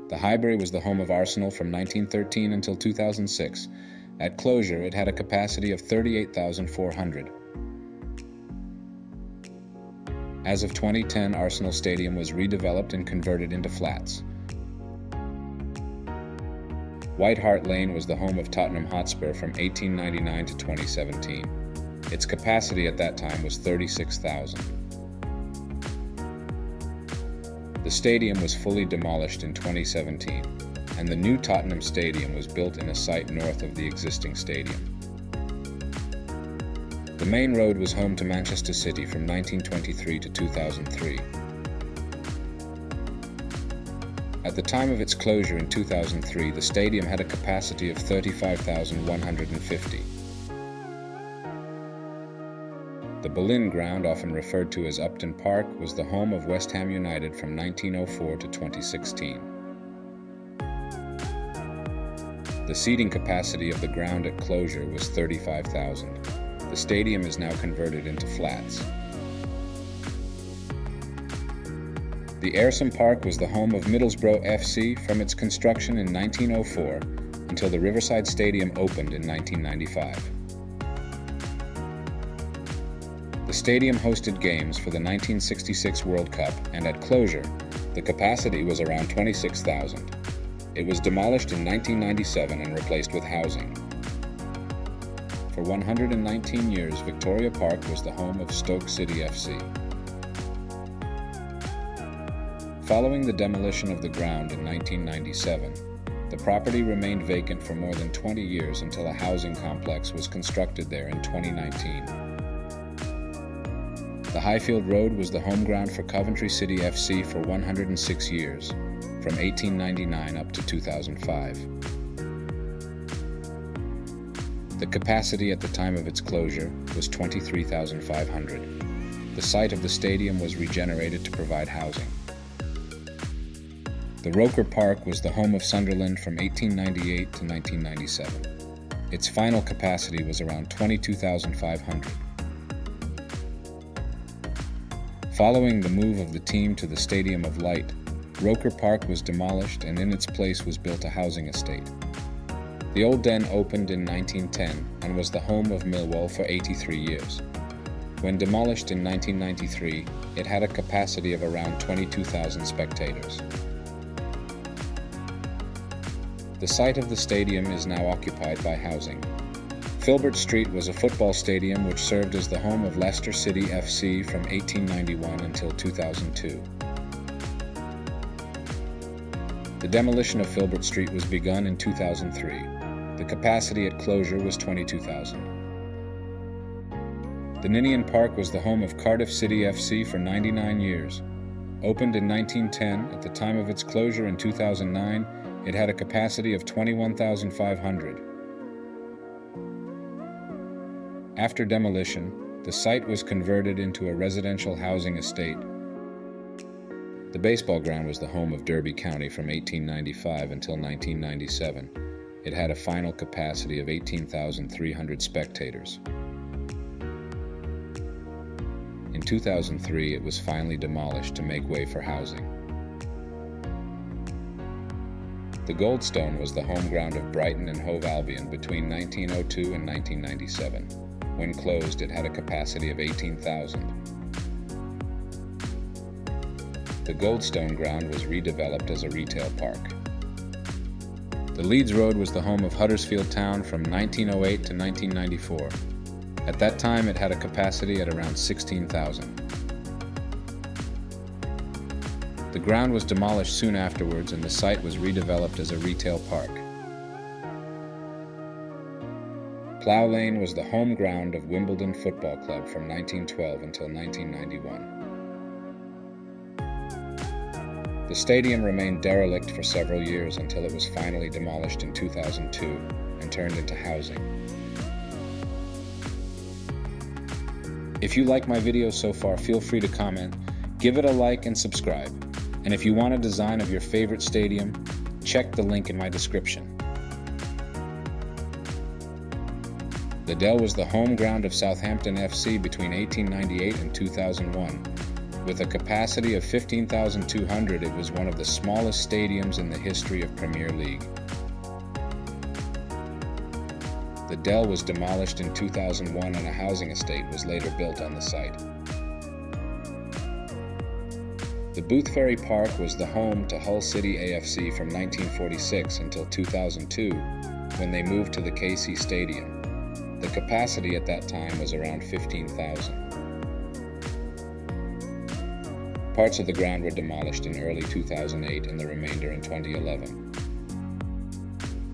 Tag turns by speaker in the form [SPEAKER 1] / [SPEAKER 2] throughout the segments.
[SPEAKER 1] The Highbury was the home of Arsenal from 1913 until 2006. At closure, it had a capacity of 38,400. As of 2010, Arsenal Stadium was redeveloped and converted into flats. White Hart Lane was the home of Tottenham Hotspur from 1899 to 2017. Its capacity at that time was 36,000. The stadium was fully demolished in 2017, and the new Tottenham Stadium was built in a site north of the existing stadium. The main road was home to Manchester City from 1923 to 2003. At the time of its closure in 2003, the stadium had a capacity of 35,150. The Boleyn Ground, often referred to as Upton Park, was the home of West Ham United from 1904 to 2016. The seating capacity of the ground at closure was 35,000. The stadium is now converted into flats. The Ayresome Park was the home of Middlesbrough FC from its construction in 1904 until the Riverside Stadium opened in 1995. The stadium hosted games for the 1966 World Cup, and at closure, the capacity was around 26,000. It was demolished in 1997 and replaced with housing. For 119 years, Victoria Park was the home of Stoke City FC. Following the demolition of the ground in 1997, the property remained vacant for more than 20 years until a housing complex was constructed there in 2019. The Highfield Road was the home ground for Coventry City FC for 106 years, from 1899 up to 2005. The capacity at the time of its closure was 23,500. The site of the stadium was regenerated to provide housing. The Roker Park was the home of Sunderland from 1898 to 1997. Its final capacity was around 22,500. Following the move of the team to the Stadium of Light, Roker Park was demolished and in its place was built a housing estate. The Old Den opened in 1910 and was the home of Millwall for 83 years. When demolished in 1993, it had a capacity of around 22,000 spectators. The site of the stadium is now occupied by housing. Filbert Street was a football stadium which served as the home of Leicester City FC from 1891 until 2002. The demolition of Filbert Street was begun in 2003. The capacity at closure was 22,000. The Ninian Park was the home of Cardiff City FC for 99 years. Opened in 1910, at the time of its closure in 2009, it had a capacity of 21,500. After demolition, the site was converted into a residential housing estate. The baseball ground was the home of Derby County from 1895 until 1997. It had a final capacity of 18,300 spectators. In 2003, it was finally demolished to make way for housing. The Goldstone was the home ground of Brighton and Hove Albion between 1902 and 1997. When closed, it had a capacity of 18,000. The Goldstone ground was redeveloped as a retail park. The Leeds Road was the home of Huddersfield Town from 1908 to 1994. At that time, it had a capacity at around 16,000. The ground was demolished soon afterwards, and the site was redeveloped as a retail park. Plough Lane was the home ground of Wimbledon Football Club from 1912 until 1991. The stadium remained derelict for several years until it was finally demolished in 2002 and turned into housing. If you like my videos so far, feel free to comment, give it a like, and subscribe. And if you want a design of your favorite stadium, check the link in my description. The Dell was the home ground of Southampton FC between 1898 and 2001. With a capacity of 15,200, it was one of the smallest stadiums in the history of Premier League. The Dell was demolished in 2001 and a housing estate was later built on the site. The Booth Ferry Park was the home to Hull City AFC from 1946 until 2002, when they moved to the KC Stadium. The capacity at that time was around 15,000. Parts of the ground were demolished in early 2008 and the remainder in 2011.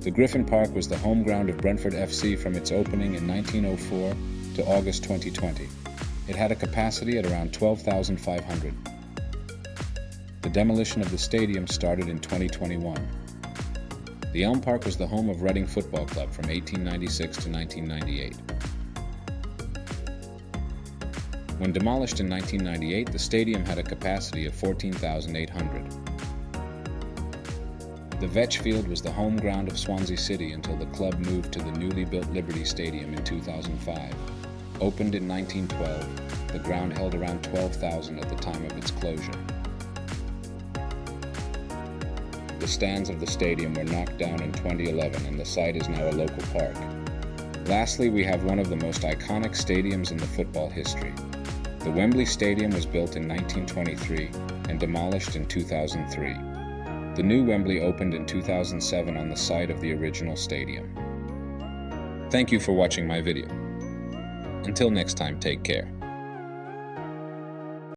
[SPEAKER 1] The Griffin Park was the home ground of Brentford FC from its opening in 1904 to August 2020. It had a capacity at around 12,500. The demolition of the stadium started in 2021. The Elm Park was the home of Reading Football Club from 1896 to 1998. When demolished in 1998, the stadium had a capacity of 14,800. The Vetch Field was the home ground of Swansea City until the club moved to the newly built Liberty Stadium in 2005. Opened in 1912, the ground held around 12,000 at the time of its closure. The stands of the stadium were knocked down in 2011 and the site is now a local park. Lastly, we have one of the most iconic stadiums in the football history. The Wembley Stadium was built in 1923 and demolished in 2003. The new Wembley opened in 2007 on the site of the original stadium. Thank you for watching my video. Until next time, take care.